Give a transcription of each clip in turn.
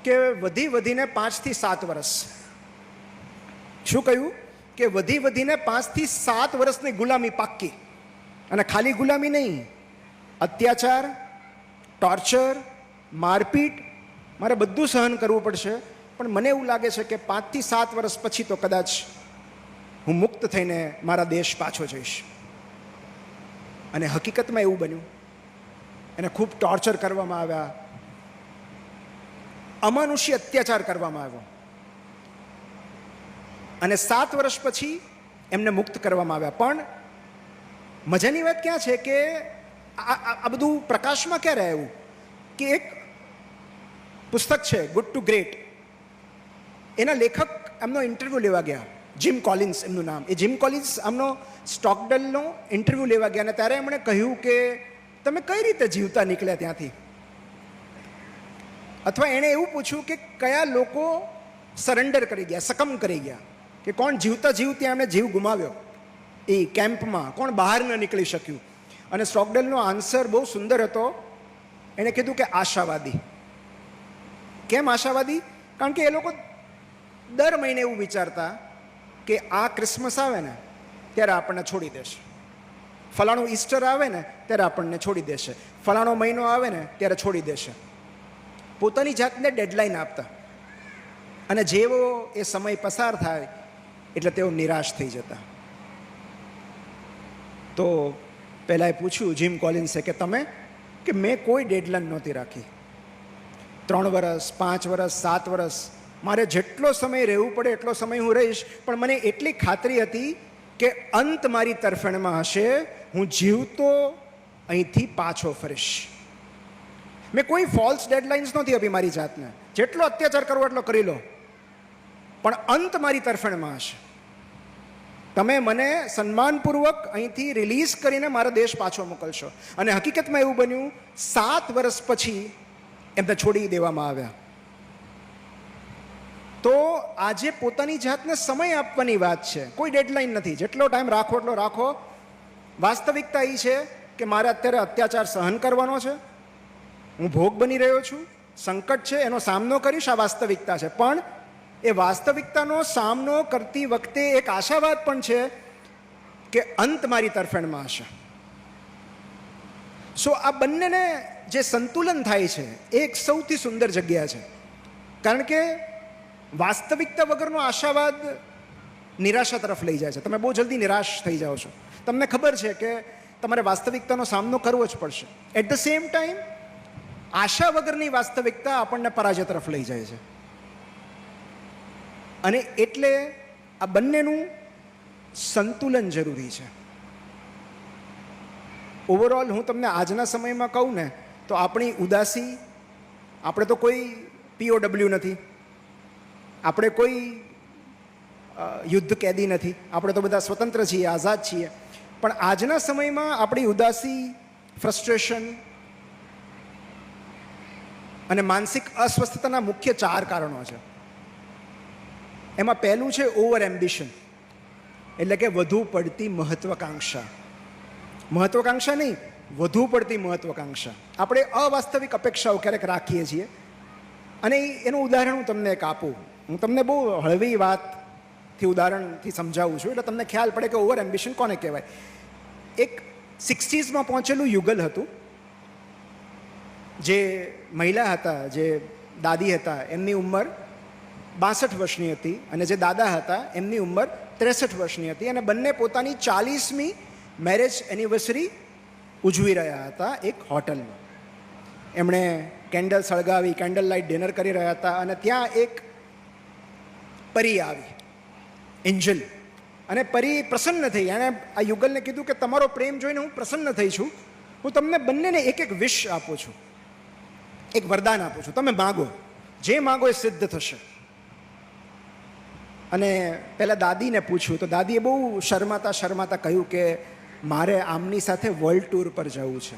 કે વધીને 5 થી 7 વર્ષ. શું કહ્યું? કે વધીને 5 થી 7 વર્ષની ગુલામી પાક્કી. અને ખાલી ગુલામી નહીં, અત્યાચાર, ટોર્ચર, મારપીટ, મારે બધું સહન કરવું પડશે. પણ મને એવું લાગે છે કે 5 થી 7 વર્ષ પછી તો કદાચ હું મુક્ત થઈને મારા દેશ પાછો જઈશ. અને હકીકતમાં એવું બન્યું. એને ખૂબ ટોર્ચર કરવામાં આવ્યા, અમાનુષી અત્યાચાર કરવામાં આવ્યો, અને 7 વર્ષ પછી એમને મુક્ત કરવામાં આવ્યા. પણ મજાની વાત ક્યાં છે કે આ બધું પ્રકાશમાં ક્યારે આવ્યું કે એક પુસ્તક છે ગુડ ટુ ગ્રેટ, એના લેખક એમનો ઇન્ટરવ્યૂ લેવા ગયા, જીમ કોલિન્સ એમનું નામ. એ જીમ કોલિન્સ આમનો સ્ટોકડેલનો ઇન્ટરવ્યૂ લેવા ગયા, અને ત્યારે એમણે કહ્યું કે તમે કઈ રીતે જીવતા નીકળ્યા ત્યાંથી, અથવા એણે એવું પૂછ્યું કે કયા લોકો સરેન્ડર કરી ગયા, સકમ કરી ગયા, કે કોણ જીવતા ત્યાં એમણે જીવ ગુમાવ્યો એ કેમ્પમાં, કોણ બહાર ન નીકળી શક્યું. અને સ્ટોકડેલનો આન્સર બહુ સુંદર હતો. એણે કીધું કે આશાવાદી. કેમ આશાવાદી? કારણ કે એ લોકો દર મહિને એવું વિચારતા કે આ ક્રિસમસ આવે ને ત્યારે આપણને છોડી દેશે, ફલાણું ઈસ્ટર આવે ને ત્યારે આપણને છોડી દેશે, ફલાણો મહિનો આવે ને ત્યારે છોડી દેશે. પોતાની જાતને ડેડલાઇન આપતા, અને જેવો એ સમય પસાર થાય એટલે તેઓ નિરાશ થઈ જતા. તો પહેલાં એ પૂછ્યું જીમ કોલિન્સે કે તમે, કે મેં કોઈ ડેડલાઇન નહોતી રાખી. 3 વર્ષ, 5 વર્ષ, 7 વર્ષ, મારે જેટલો સમય રહેવું પડે એટલો સમય હું રહીશ. પણ મને એટલી ખાતરી હતી કે અંત મારી તરફેણમાં હશે, હું જીવતો અહીંથી પાછો ફરીશ. મેં કોઈ ફોલ્સ ડેડલાઇન્સ નહોતી આપી મારી જાતને, જેટલો અત્યાચાર કરવો એટલો કરી લો, પણ અંત મારી તરફેણમાં હશે. તમે મને સન્માનપૂર્વક અહીંથી રિલીઝ કરીને મારા દેશ પાછો મોકલશો. અને હકીકતમાં એવું બન્યું, 7 વર્ષ પછી એમને છોડી દેવામાં આવ્યા. તો આજે પોતાની જાતને સમય આપવાની વાત છે, કોઈ ડેડલાઇન નથી. જેટલો ટાઈમ રાખો એટલો રાખો. વાસ્તવિકતા એ છે કે મારે અત્યારે અત્યાચાર સહન કરવાનો છે, હું ભોગ બની રહ્યો છું, સંકટ છે, એનો સામનો કરીશ, આ વાસ્તવિકતા છે. પણ એ વાસ્તવિકતાનો સામનો કરતી વખતે એક આશાવાદ પણ છે કે અંત મારી તરફેણમાં હશે. સો આ બંનેને જે સંતુલન થાય છે એ એક સૌથી સુંદર જગ્યા છે. કારણ કે વાસ્તવિકતા વગરનો આશાવાદ નિરાશા તરફ લઈ જાય છે. તમે બહુ જલ્દી નિરાશ થઈ જાઓ છો. તમને ખબર છે કે તમારે વાસ્તવિકતાનો સામનો કરવો જ પડશે. એટ ધ સેમ ટાઈમ આશા વગરની વાસ્તવિકતા આપણને પરાજય તરફ લઈ જાય છે. અને એટલે આ બંનેનું સંતુલન જરૂરી છે. ઓવરઓલ હું તમને આજના સમયમાં કહું ને તો આપણી ઉદાસી, આપણે તો કોઈ POW નથી, આપણે કોઈ યુદ્ધ કેદી નથી, આપણે તો બધા સ્વતંત્ર છીએ, આઝાદ છીએ. પણ આજના સમયમાં આપણી ઉદાસી, ફ્રસ્ટ્રેશન અને માનસિક અસ્વસ્થતાના મુખ્ય 4 કારણો છે. એમાં પહેલું છે ઓવર એમ્બિશન, એટલે કે વધુ પડતી મહત્વાકાંક્ષા. મહત્વાકાંક્ષા નહીં, વધુ પડતી મહત્વાકાંક્ષા. આપણે અવાસ્તવિક અપેક્ષાઓ ક્યારેક રાખીએ છીએ. અને એનું ઉદાહરણ હું તમને એક આપું. હું તમને બહુ હળવી વાતથી ઉદાહરણથી સમજાવું છું, એટલે તમને ખ્યાલ પડે કે ઓવર એમ્બિશન કોને કહેવાય. એક 60sમાં પહોંચેલું યુગલ હતું. જે મહિલા હતા, જે દાદી હતા, એમની ઉંમર 62 વર્ષની હતી, અને જે દાદા હતા એમની ઉંમર 63 વર્ષની હતી. અને બંને પોતાની 40મી મેરેજ એનિવર્સરી ઉજવી રહ્યા હતા એક હોટલમાં. એમણે કેન્ડલ સળગાવી, કેન્ડલ લાઇટ ડિનર કરી રહ્યા હતા, અને ત્યાં એક પરી આવી, એન્જલ. અને પરી પ્રસન્ન થઈ. એણે આ યુગલને કીધું કે તમારો પ્રેમ જોઈને હું પ્રસન્ન થઈ છું, હું તમને બંનેને એક વિશ આપું છું, એક વરદાન આપું છું, તમે માગો, જે માગો એ સિદ્ધ થશે. અને પહેલાં દાદીને પૂછ્યું તો દાદીએ બહુ શરમાતા કહ્યું કે મારે આમની સાથે વર્લ્ડ ટૂર પર જવું છે.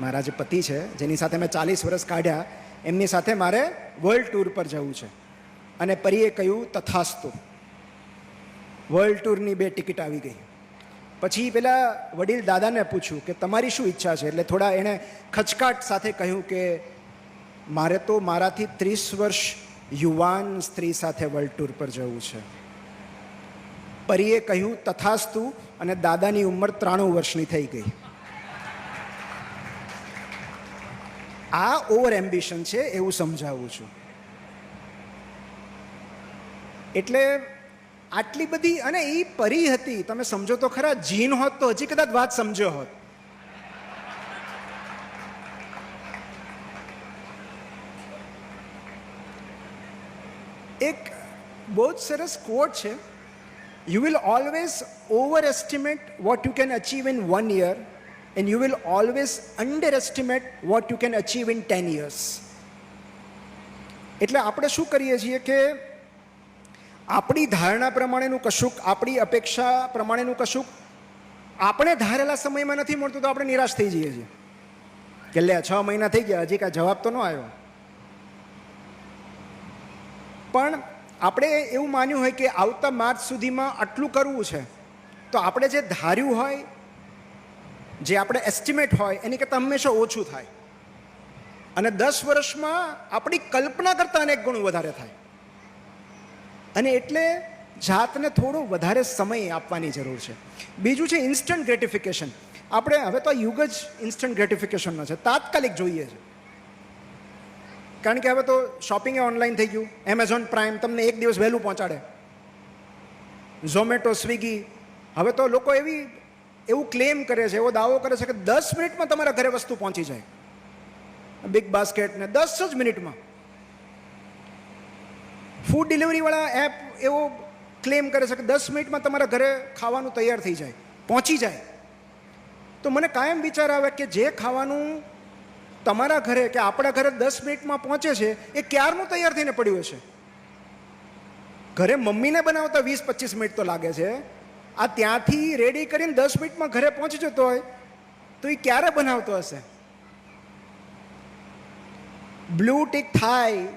મારા જે પતિ છે, જેની સાથે મેં 40 વર્ષ કાઢ્યા, એમની સાથે મારે વર્લ્ડ ટૂર પર જવું છે. અને પરીએ કહ્યું તથાસ્તુ. વર્લ્ડ ટૂરની 2 ટિકિટ આવી ગઈ. પછી પેલા વડીલ દાદાને પૂછ્યું કે તમારી શું ઈચ્છા છે. એટલે થોડા એણે ખચકાટ સાથે કહ્યું કે મારે તો મારાથી 30 વર્ષ યુવાન સ્ત્રી સાથે વર્લ્ડ ટૂર પર જવું છે. પરીએ કહ્યું તથાસ્તુ, અને દાદાની ઉંમર 93 વર્ષની થઈ ગઈ. આ ઓવર એમ્બિશન છે એવું સમજાવું છું. એટલે આટલી બધી, અને એ પરી હતી, તમે સમજો તો ખરા, જીન હોત તો હજી કદાચ વાત સમજ્યો હોત. એક બહુ જ સરસ કોટ છે, you will always over estimate what you can achieve in 1 year and you will always under estimate what you can achieve in 10 years. એટલે આપણે શું કરીએ છીએ કે આપણી ધારણા પ્રમાણેનું કશુંક, આપણી અપેક્ષા પ્રમાણેનું કશુંક આપણે ધારેલા સમયમાં નથી મળતું તો આપણે નિરાશ થઈ જઈએ છીએ કે લે 6 મહિના થઈ ગયા, હજી કાંઈ જવાબ તો ન આવ્યો. પણ આપણે એવું માન્યું હોય કે આવતા માર્ચ સુધીમાં આટલું કરવું છે, તો આપણે જે ધાર્યું હોય, જે આપણે એસ્ટિમેટ હોય, એની કરતાં હંમેશા ઓછું થાય, અને 10 વર્ષમાં આપણી કલ્પના કરતાં અનેક ગણું વધારે થાય. અને એટલે જાતને થોડો વધારે સમય આપવાની જરૂર છે. બીજું છે ઇન્સ્ટન્ટ ગ્રેટિફિકેશન. આપણે હવે તો યુગ જ ઇન્સ્ટન્ટ ગ્રેટિફિકેશનનો છે, તાત્કાલિક જોઈએ છે. કારણ કે હવે તો શોપિંગ એ ઓનલાઈન થઈ ગયું. એમેઝોન પ્રાઇમ તમને એક દિવસ વહેલું પહોંચાડે, ઝોમેટો, સ્વિગી. હવે તો લોકો એવું ક્લેમ કરે છે, એવો દાવો કરે છે કે 10 મિનિટમાં તમારા ઘરે વસ્તુ પહોંચી જાય. બિગ બાસ્કેટ ને 10 જ મિનિટમાં. ફૂડ ડિલિવરીવાળા એપ એવો ક્લેમ કરે છે કે 10 મિનિટમાં તમારા ઘરે ખાવાનું તૈયાર થઈ જાય, પહોંચી જાય. તો મને કાયમ વિચાર આવે કે જે ખાવાનું તમારા ઘરે કે આપણા ઘરે 10 મિનિટમાં પહોંચે છે, એ ક્યારનું તૈયાર થઈને પડ્યું હશે. ઘરે મમ્મીને બનાવતા 20-25 મિનિટ તો લાગે છે. આ ત્યાંથી રેડી કરીને 10 મિનિટમાં ઘરે પહોંચી જતો હોય તો એ ક્યારે બનાવતો હશે? બ્લુ ટિક થાય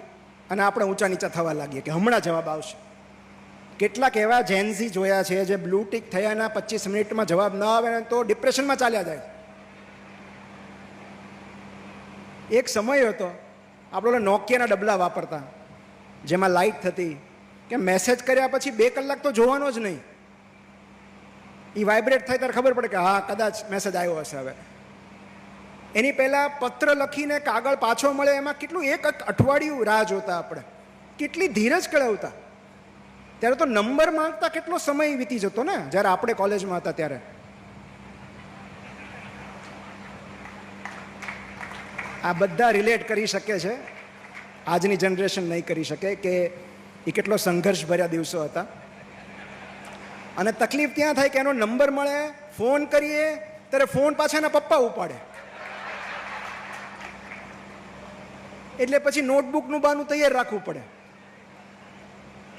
અને આપણે ઊંચા નીચા થવા લાગીએ કે હમણાં જવાબ આવશે. કેટલાક એવા જેન્ઝી જોયા છે જે બ્લુ ટિક થયાના 25 મિનિટમાં જવાબ ન આવે ને તો ડિપ્રેશનમાં ચાલ્યા જાય. એક સમય હતો આપણે નોકિયાના ડબલા વાપરતા, જેમાં લાઇટ થતી, કે મેસેજ કર્યા પછી 2 કલાક તો જોવાનો જ નહીં. એ વાઇબ્રેટ થાય ત્યારે ખબર પડે કે હા કદાચ મેસેજ આવ્યો હશે. હવે એની પહેલાં પત્ર લખીને કાગળ પાછો મળે એમાં કેટલું એક અઠવાડિયું રાહ જોતા આપણે, કેટલી ધીરજ કળવતા. ત્યારે તો નંબર માંગતા કેટલો સમય વીતી જતો ને જ્યારે આપણે કોલેજમાં હતા ત્યારે. આ બધા રિલેટ કરી શકે છે, આજની જનરેશન નહીં કરી શકે કે એ કેટલો સંઘર્ષભર્યા દિવસો હતા. અને તકલીફ ત્યાં થાય કે એનો નંબર મળે, ફોન કરીએ ત્યારે ફોન પાછા એના પપ્પા ઉપાડે, એટલે પછી નોટબુકનું બહાનું તૈયાર રાખવું પડે.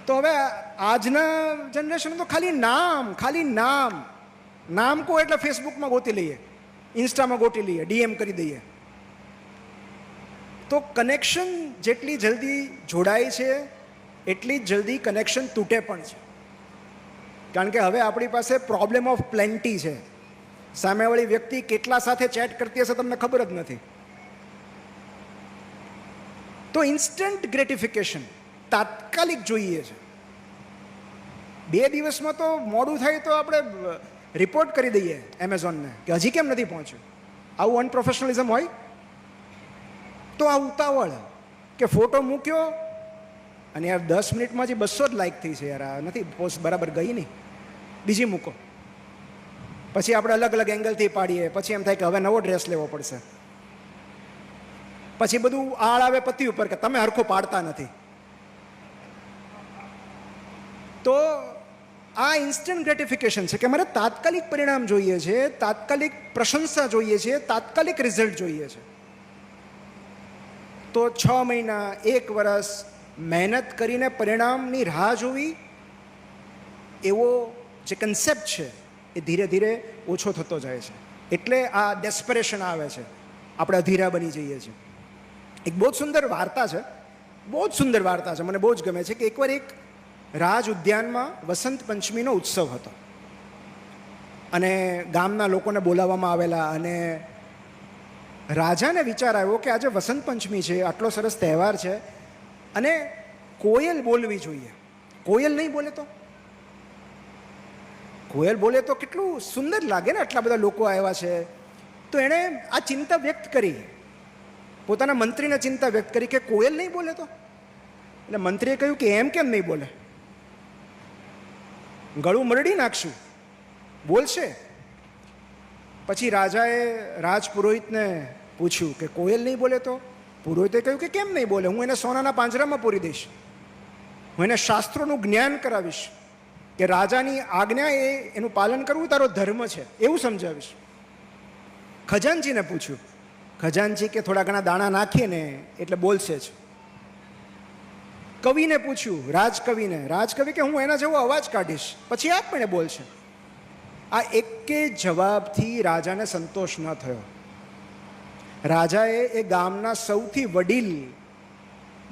તો હવે આજના જનરેશન તો ખાલી નામ કહો એટલે ફેસબુકમાં ગોતી લઈએ, ઇન્સ્ટામાં ગોતી લઈએ, ડીએમ કરી દઈએ. તો કનેક્શન જેટલી જલ્દી જોડાય છે એટલી જ જલ્દી કનેક્શન તૂટે પણ છે. કારણ કે હવે આપણી પાસે પ્રોબ્લેમ ઓફ પ્લેન્ટી છે. સામેવાળી વ્યક્તિ કેટલા સાથે ચેટ કરતી હશે તમને ખબર જ નથી. તો ઇન્સ્ટન્ટ ગ્રેટિફિકેશન તાત્કાલિક જોઈએ છે. 2 દિવસમાં તો મોડું થાય તો આપણે રિપોર્ટ કરી દઈએ એમેઝોનને કે હજી કેમ નથી પહોંચ્યું. આવું અનપ્રોફેશનલિઝમ હોય. તો આ ઉતાવળ કે ફોટો મૂક્યો અને યાર 10 મિનિટમાં જે 200 જ લાઈક થઈ છે, યાર આ નથી પોસ્ટ બરાબર ગઈ નહીં, બીજી મૂકો. પછી આપણે અલગ અલગ એંગલથી પાડીએ, પછી એમ થાય કે હવે નવો ડ્રેસ લેવો પડશે. પછી બધું આળ આવે પતિ ઉપર કે તમે હરખો પાડતા નથી. તો આ ઇન્સ્ટન્ટ ગ્રેટિફિકેશન છે કે મારે તાત્કાલિક પરિણામ જોઈએ છે, તાત્કાલિક પ્રશંસા જોઈએ છે, તાત્કાલિક રિઝલ્ટ જોઈએ છે. તો 6 મહિના, 1 વર્ષ મહેનત કરીને પરિણામની રાહ જોવી, એવો જે કન્સેપ્ટ છે એ ધીરે ધીરે ઓછો થતો જાય છે. એટલે આ ડેસ્પરેશન આવે છે, આપણે અધીરા બની જઈએ છીએ. એક બહુ જ સુંદર વાર્તા છે, મને બહુ જ ગમે છે કે એકવાર એક રાજ ઉદ્યાનમાં વસંત પંચમીનો ઉત્સવ હતો અને ગામના લોકોને બોલાવવામાં આવેલા અને રાજાને વિચાર આવ્યો કે આજે વસંત પંચમી છે, આટલો સરસ તહેવાર છે અને કોયલ બોલવી જોઈએ. કોયલ નહીં બોલે તો? કોયલ બોલે તો કેટલું સુંદર લાગે ને, આટલા બધા લોકો આવ્યા છે. તો એણે આ ચિંતા વ્યક્ત કરી, પોતાના મંત્રીને ચિંતા વ્યક્ત કરી કે કોયલ નહીં બોલે તો? એટલે મંત્રીએ કહ્યું કે એમ કેમ નહીં બોલે? ગળું મરડી નાખશું, બોલશે. પછી રાજાએ રાજપુરોહિતને પૂછ્યું કે કોયલ નહીં બોલે તો? પુરોહિતે કહ્યું કે કેમ નહીં બોલે, હું એને સોનાના પાંજરામાં પૂરી દઈશ, હું એને શાસ્ત્રોનું જ્ઞાન કરાવીશ કે રાજાની આજ્ઞા એનું પાલન કરવું તારો ધર્મ છે, એવું સમજાવીશ. ખજાનચીને પૂછ્યું, ખજાનચી કે થોડા ઘણા દાણા નાખીએ ને એટલે બોલશે જ. કવિને પૂછ્યું, રાજકવિ કે હું એના જેવો અવાજ કાઢીશ પછી આપમેળે બોલશે. આ એકે જવાબથી રાજાને સંતોષ ન થયો. રાજાએ એ ગામના સૌથી વડીલ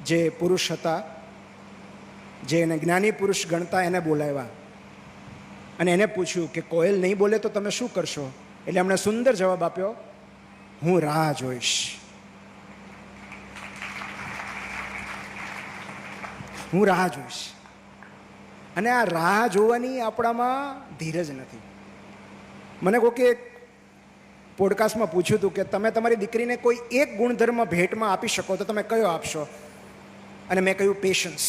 જે પુરુષ હતા, જે એને જ્ઞાની પુરુષ ગણતા, એને બોલાવ્યા અને એને પૂછ્યું કે કોયલ નહીં બોલે તો તમે શું કરશો? એટલે એમણે સુંદર જવાબ આપ્યો, હું રાહ જોઈશ, હું રાહ જોઈશ. અને આ રાહ જોવાની આપણામાં ધીરજ નથી. મને કોકે પોડકાસ્ટમાં પૂછ્યું હતું કે તમે તમારી દીકરીને કોઈ એક ગુણધર્મ ભેટમાં આપી શકો તો તમે કયો આપશો? અને મેં કહ્યું પેશન્સ.